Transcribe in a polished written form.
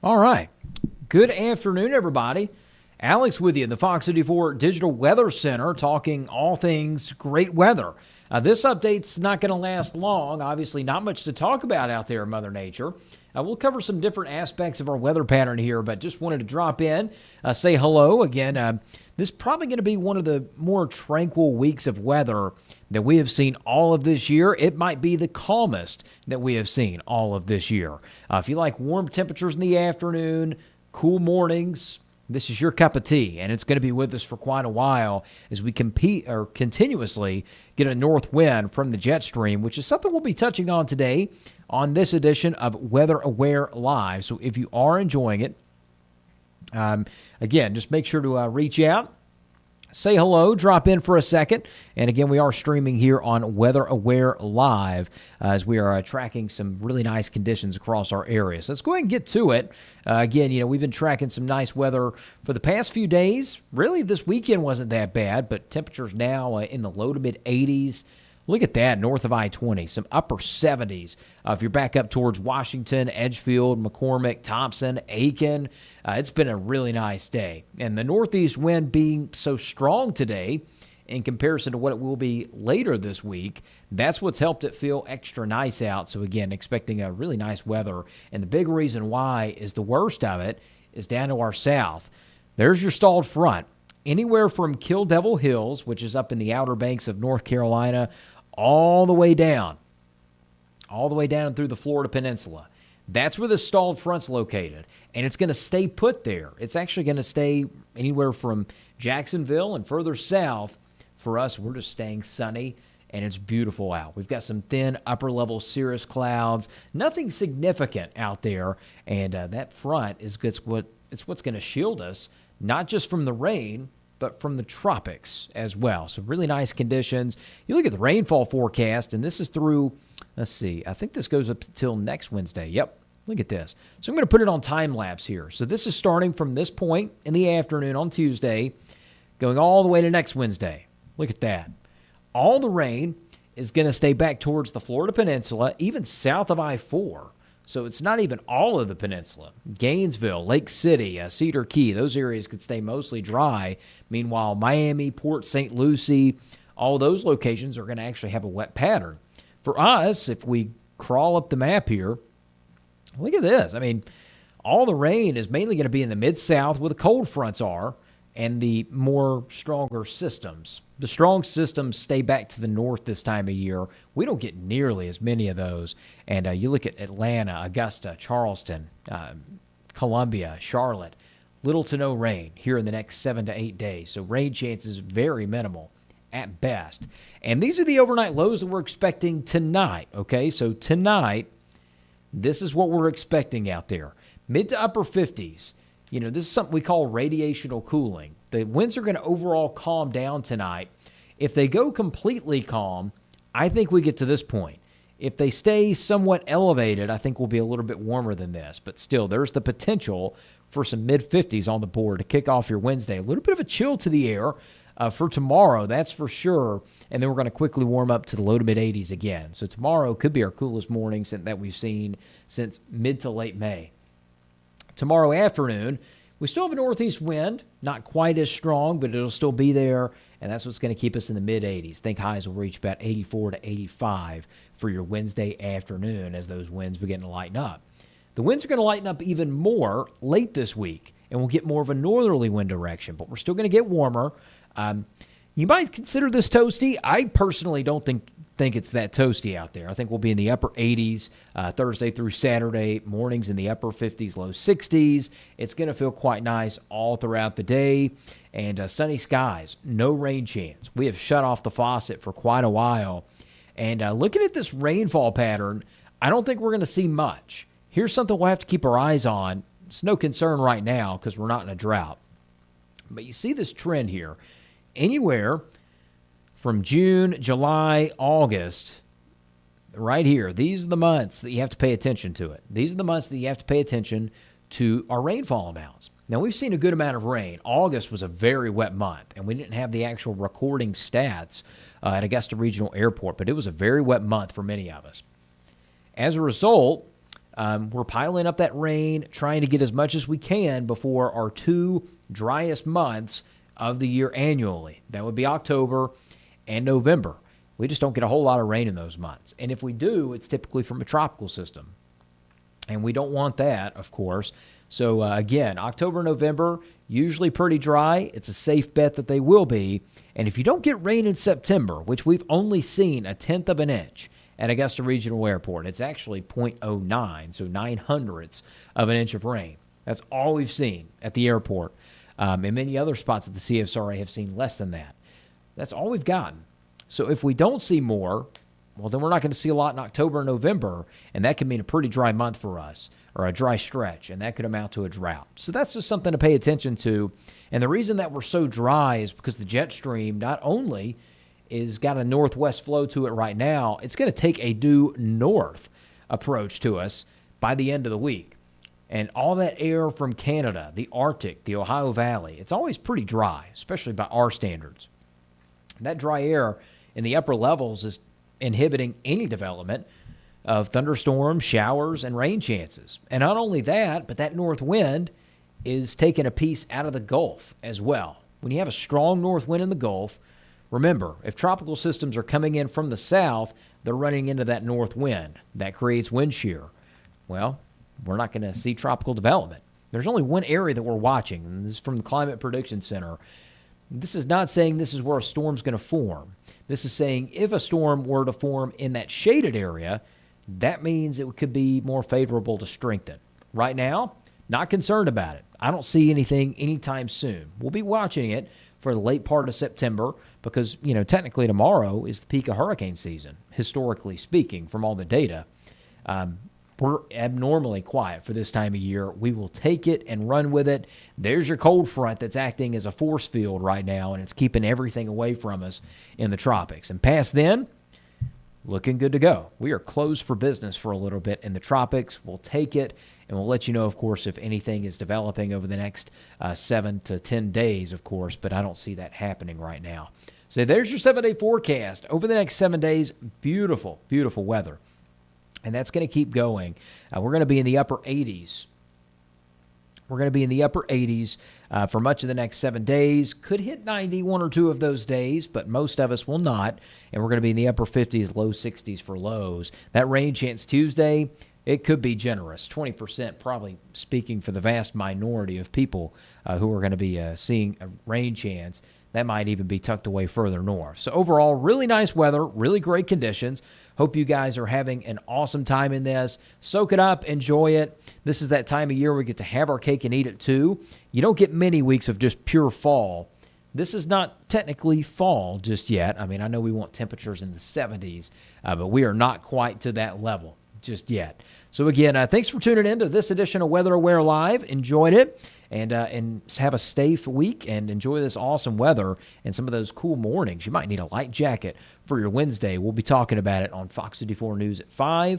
All right. Good afternoon, everybody. Alex with you in the Fox 54 Digital Weather Center talking all things great weather. This update's not going to last long. Obviously, not much to talk about out there in Mother Nature. We'll cover some different aspects of our weather pattern here, but just wanted to drop in, say hello again. This is probably going to be one of the more tranquil weeks of weather that we have seen all of this year. It might be the calmest that we have seen all of this year. If you like warm temperatures in the afternoon, cool mornings, this is your cup of tea, and it's going to be with us for quite a while as we continuously get a north wind from the jet stream, which is something we'll be touching on today on this edition of Weather Aware Live. So if you are enjoying it, again, just make sure to reach out, say hello, drop in for a second. And again, we are streaming here on Weather Aware Live as we are tracking some really nice conditions across our area. So let's go ahead and get to it. Again, we've been tracking some nice weather for the past few days. Really, this weekend wasn't that bad, but temperatures now in the low to mid 80s. Look at that, north of I-20, some upper 70s. If you're back up towards Washington, Edgefield, McCormick, Thompson, Aiken, it's been a really nice day. And the northeast wind being so strong today in comparison to what it will be later this week, that's what's helped it feel extra nice out. So again, expecting a really nice weather. And the big reason why is the worst of it is down to our south. There's your stalled front. Anywhere from Kill Devil Hills, which is up in the Outer Banks of North Carolina, all the way down through the Florida Peninsula. That's where the stalled front's located, and it's going to stay put there. It's actually going to stay anywhere from Jacksonville and further south. For us, we're just staying sunny, and it's beautiful out. We've got some thin upper-level cirrus clouds, nothing significant out there, and that front is what's going to shield us, not just from the rain, but from the tropics as well. So really nice conditions. You look at the rainfall forecast, and this is through, let's see, I think this goes up until next Wednesday. Yep, look at this. So I'm going to put it on time lapse here. So this is starting from this point in the afternoon on Tuesday, going all the way to next Wednesday. Look at that. All the rain is going to stay back towards the Florida Peninsula, even south of I-4. So it's not even all of the peninsula. Gainesville, Lake City, Cedar Key, those areas could stay mostly dry. Meanwhile, Miami, Port St. Lucie, all those locations are going to actually have a wet pattern. For us, if we crawl up the map here, look at this. I mean, all the rain is mainly going to be in the mid-south where the cold fronts are and the more stronger systems. The strong systems stay back to the north this time of year. We don't get nearly as many of those. And you look at Atlanta, Augusta, Charleston, Columbia, Charlotte, little to no rain here in the next 7 to 8 days. So rain chances very minimal at best. And these are the overnight lows that we're expecting tonight, okay? So tonight, this is what we're expecting out there. Mid to upper 50s. This is something we call radiational cooling. The winds are going to overall calm down tonight. If they go completely calm, I think we get to this point. If they stay somewhat elevated, I think we'll be a little bit warmer than this. But still, there's the potential for some mid-50s on the board to kick off your Wednesday. A little bit of a chill to the air for tomorrow, that's for sure. And then we're going to quickly warm up to the low to mid-80s again. So tomorrow could be our coolest morning that we've seen since mid to late May. Tomorrow afternoon, we still have a northeast wind, not quite as strong, but it'll still be there, and that's what's going to keep us in the mid-80s. Think highs will reach about 84 to 85 for your Wednesday afternoon as those winds begin to lighten up. The winds are going to lighten up even more late this week, and we'll get more of a northerly wind direction, but we're still going to get warmer. You might consider this toasty. I personally don't think it's that toasty out there. I think we'll be in the upper 80s Thursday through Saturday, mornings in the upper 50s, low 60s. It's going to feel quite nice all throughout the day. And sunny skies, no rain chance. We have shut off the faucet for quite a while. And looking at this rainfall pattern, I don't think we're going to see much. Here's something we'll have to keep our eyes on. It's no concern right now because we're not in a drought. But you see this trend here. Anywhere from June, July, August, right here, these are the months that you have to pay attention to it. These are the months that you have to pay attention to our rainfall amounts. Now, we've seen a good amount of rain. August was a very wet month, and we didn't have the actual recording stats at Augusta Regional Airport, but it was a very wet month for many of us. As a result, We're piling up that rain, trying to get as much as we can before our 2 driest months of the year annually. That would be October and November. We just don't get a whole lot of rain in those months. And if we do, it's typically from a tropical system. And we don't want that, of course. So, again, October, November, usually pretty dry. It's a safe bet that they will be. And if you don't get rain in September, which we've only seen 1/10 of an inch at Augusta Regional Airport, it's actually 0.09, so 9/100ths of an inch of rain. That's all we've seen at the airport. And many other spots at the CSRA have seen less than that. That's all we've gotten. So if we don't see more, well, then we're not going to see a lot in October and November, and that could mean a pretty dry month for us, or a dry stretch, and that could amount to a drought. So that's just something to pay attention to. And the reason that we're so dry is because the jet stream not only is got a northwest flow to it right now, it's going to take a due north approach to us by the end of the week. And all that air from Canada, the Arctic, the Ohio Valley, it's always pretty dry, especially by our standards. That dry air in the upper levels is inhibiting any development of thunderstorms, showers, and rain chances. And not only that, but that north wind is taking a piece out of the Gulf as well. When you have a strong north wind in the Gulf, remember, if tropical systems are coming in from the south, they're running into that north wind. That creates wind shear. Well, we're not going to see tropical development. There's only one area that we're watching, and this is from the Climate Prediction Center. This is not saying this is where a storm's going to form. This is saying if a storm were to form in that shaded area, that means it could be more favorable to strengthen. Right now, not concerned about it. I don't see anything anytime soon. We'll be watching it for the late part of September because, technically tomorrow is the peak of hurricane season, historically speaking, from all the data. We're abnormally quiet for this time of year. We will take it and run with it. There's your cold front that's acting as a force field right now, and it's keeping everything away from us in the tropics. And past then, looking good to go. We are closed for business for a little bit in the tropics. We'll take it, and we'll let you know, of course, if anything is developing over the next 7 to 10 days, of course, but I don't see that happening right now. So there's your 7-day forecast. Over the next 7 days, beautiful, beautiful weather. And that's going to keep going. We're going to be in the upper 80s. We're going to be in the upper 80s for much of the next 7 days. Could hit 90 one or two of those days, but most of us will not. And we're going to be in the upper 50s, low 60s for lows. That rain chance Tuesday, it could be generous. 20% probably speaking for the vast minority of people who are going to be seeing a rain chance. That might even be tucked away further north. So overall, really nice weather, really great conditions. Hope you guys are having an awesome time in this. Soak it up, enjoy it. This is that time of year we get to have our cake and eat it too. You don't get many weeks of just pure fall. This is not technically fall just yet. I mean, I know we want temperatures in the 70s, but we are not quite to that level just yet. So again, thanks for tuning in to this edition of Weather Aware Live. Enjoyed it. And have a safe week and enjoy this awesome weather and some of those cool mornings. You might need a light jacket for your Wednesday. We'll be talking about it on Fox 54 News at 5.